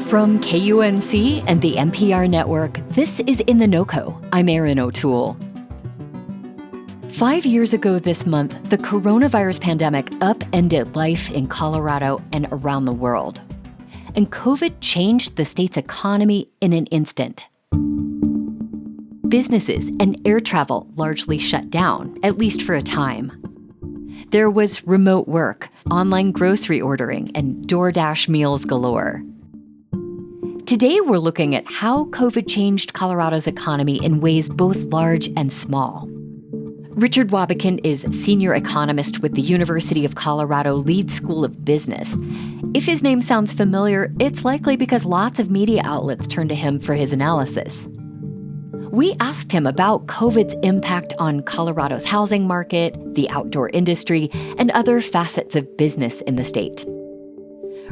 From KUNC and the NPR network, this is In The NoCo. I'm Erin O'Toole. 5 years ago this month, the coronavirus pandemic upended life in Colorado and around the world. And COVID changed the state's economy in an instant. Businesses and air travel largely shut down, at least for a time. There was remote work, online grocery ordering, and DoorDash meals galore. Today, we're looking at how COVID changed Colorado's economy in ways both large and small. Richard Wabikin is senior economist with the University of Colorado Leeds School of Business. If his name sounds familiar, it's likely because lots of media outlets turn to him for his analysis. We asked him about COVID's impact on Colorado's housing market, the outdoor industry, and other facets of business in the state.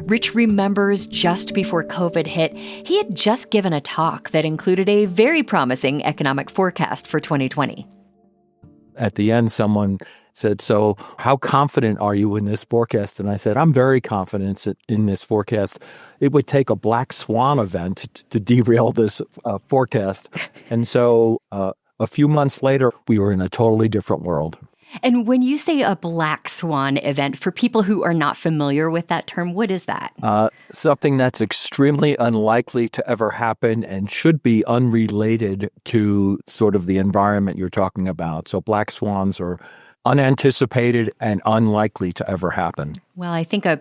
Rich remembers just before COVID hit, he had just given a talk that included a very promising economic forecast for 2020. At the end, someone said, "So how confident are you in this forecast?" And I said, "I'm very confident in this forecast. It would take a black swan event to derail this forecast." And so a few months later, we were in a totally different world. And when you say a black swan event, for people who are not familiar with that term, what is that? Something that's extremely unlikely to ever happen and should be unrelated to sort of the environment you're talking about. So black swans are unanticipated and unlikely to ever happen. Well, I think a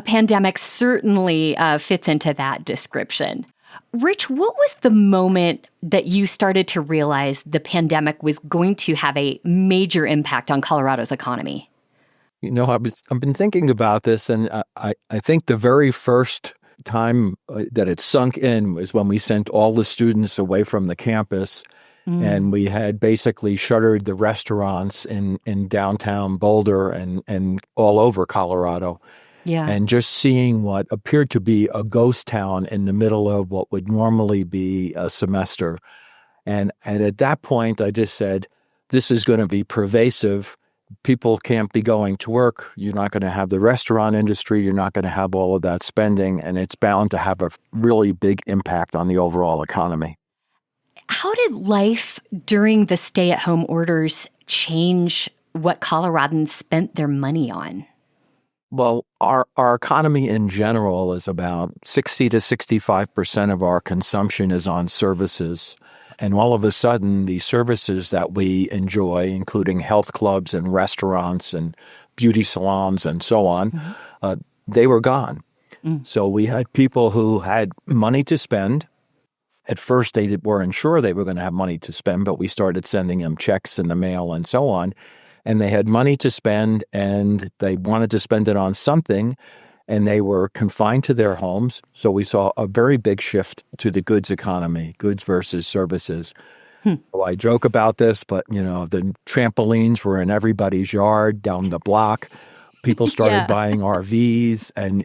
pandemic certainly fits into that description. Rich, what was the moment that you started to realize the pandemic was going to have a major impact on Colorado's economy? You know, I've been thinking about this, and I think the very first time that it sunk in was when we sent all the students away from the campus, and we had basically shuttered the restaurants in downtown Boulder and all over Colorado. Yeah. And just seeing what appeared to be a ghost town in the middle of what would normally be a semester. And at that point, I just said, this is going to be pervasive. People can't be going to work. You're not going to have the restaurant industry. You're not going to have all of that spending. And it's bound to have a really big impact on the overall economy. How did life during the stay-at-home orders change what Coloradans spent their money on? Well, our economy in general is about 60 to 65% of our consumption is on services. And all of a sudden, the services that we enjoy, including health clubs and restaurants and beauty salons and so on, they were gone. So we had people who had money to spend. At first, they weren't sure they were going to have money to spend, but we started sending them checks in the mail and so on. And they had money to spend, and they wanted to spend it on something, and they were confined to their homes. So we saw a very big shift to the goods economy, goods versus services. Well, I joke about this, but, you know, the trampolines were in everybody's yard down the block. People started buying RVs, and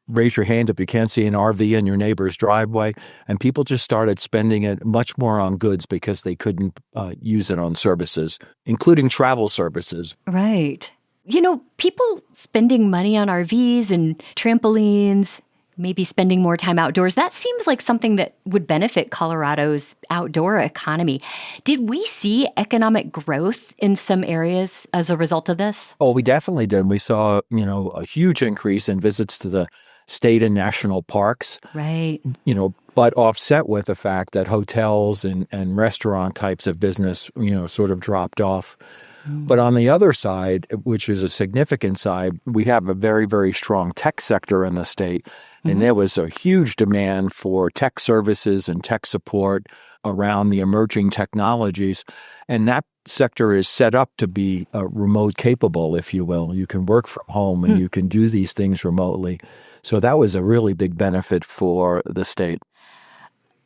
raise your hand if you can't see an RV in your neighbor's driveway. And people just started spending it much more on goods because they couldn't use it on services, including travel services. Right. You know, people spending money on RVs and trampolines, maybe spending more time outdoors, that seems like something that would benefit Colorado's outdoor economy. Did we see economic growth in some areas as a result of this? Oh, we definitely did. We saw, a huge increase in visits to the state and national parks. Right. But offset with the fact that hotels and restaurant types of business, sort of dropped off. But on the other side, which is a significant side, we have a very, very strong tech sector in the state. And there was a huge demand for tech services and tech support around the emerging technologies. And that sector is set up to be remote capable, if you will. You can work from home and you can do these things remotely. So that was a really big benefit for the state.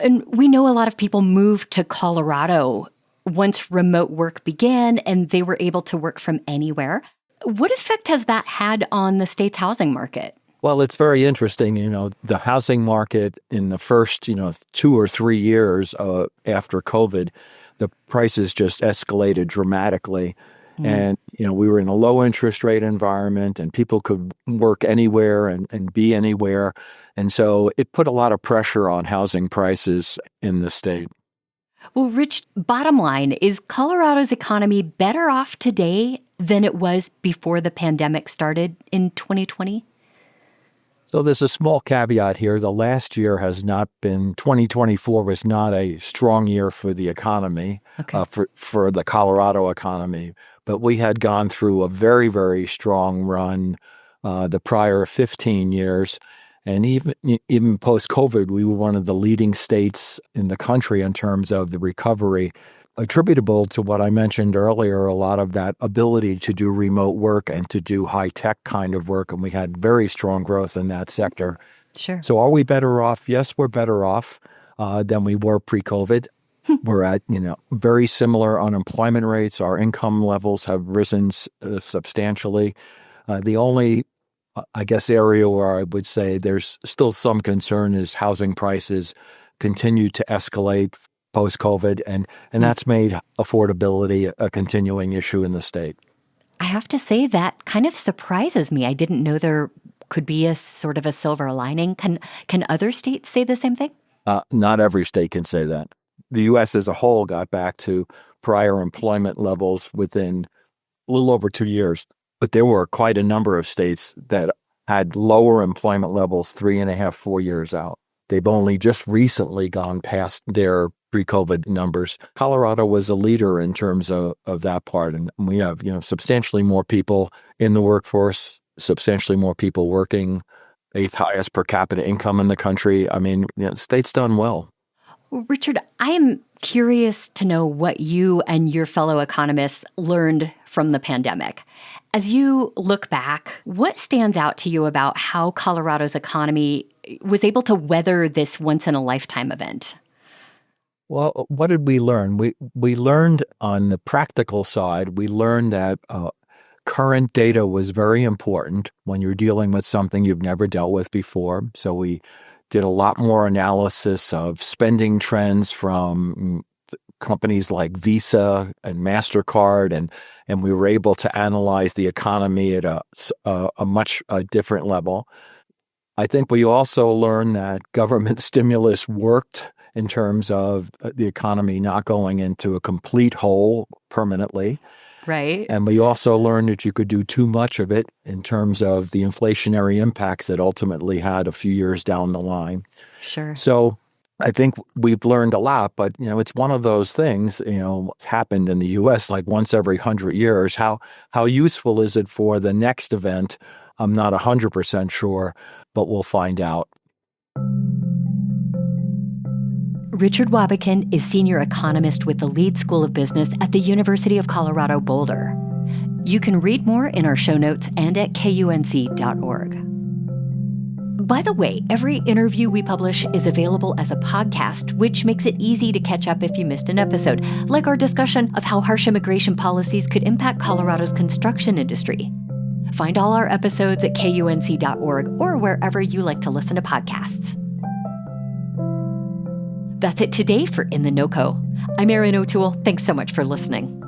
And we know a lot of people moved to Colorado once remote work began and they were able to work from anywhere. What effect has that had on the state's housing market? Well, it's very interesting. The housing market in the first, 2 or 3 years after COVID, the prices just escalated dramatically. And, we were in a low interest rate environment and people could work anywhere and be anywhere. And so it put a lot of pressure on housing prices in the state. Well, Rich, bottom line, is Colorado's economy better off today than it was before the pandemic started in 2020? So there's a small caveat here. The last year has not been, 2024 was not a strong year for the economy, for the Colorado economy. But we had gone through a very, very strong run the prior 15 years. And even post-COVID, we were one of the leading states in the country in terms of the recovery, attributable to what I mentioned earlier, a lot of that ability to do remote work and to do high-tech kind of work. And we had very strong growth in that sector. Sure. So are we better off? Yes, we're better off than we were pre-COVID. We're at, very similar unemployment rates. Our income levels have risen substantially. The only I guess, area where I would say there's still some concern is housing prices continue to escalate post-COVID, and that's made affordability a continuing issue in the state. I have to say that kind of surprises me. I didn't know there could be a sort of a silver lining. Can other states say the same thing? Not every state can say that. The U.S. as a whole got back to prior employment levels within a little over 2 years. But there were quite a number of states that had lower employment levels 3.5, 4 years out. They've only just recently gone past their pre-COVID numbers. Colorado was a leader in terms of that part. And we have, substantially more people in the workforce, substantially more people working, 8th highest per capita income in the country. I mean, the state's done well. Richard, I am curious to know what you and your fellow economists learned from the pandemic. As you look back, what stands out to you about how Colorado's economy was able to weather this once-in-a-lifetime event? Well, what did we learn? We learned on the practical side, we learned that current data was very important when you're dealing with something you've never dealt with before. So we did a lot more analysis of spending trends from companies like Visa and MasterCard, and we were able to analyze the economy at a much different level. I think we also learned that government stimulus worked in terms of the economy not going into a complete hole permanently. Right. And we also learned that you could do too much of it in terms of the inflationary impacts that ultimately had a few years down the line. Sure. So I think we've learned a lot, but, it's one of those things, happened in the U.S. like once every 100 years. How useful is it for the next event? I'm not 100% sure, but we'll find out. Richard Wabikin is senior economist with the Leeds School of Business at the University of Colorado Boulder. You can read more in our show notes and at KUNC.org. By the way, every interview we publish is available as a podcast, which makes it easy to catch up if you missed an episode, like our discussion of how harsh immigration policies could impact Colorado's construction industry. Find all our episodes at KUNC.org or wherever you like to listen to podcasts. That's it today for In The NoCo. I'm Erin O'Toole. Thanks so much for listening.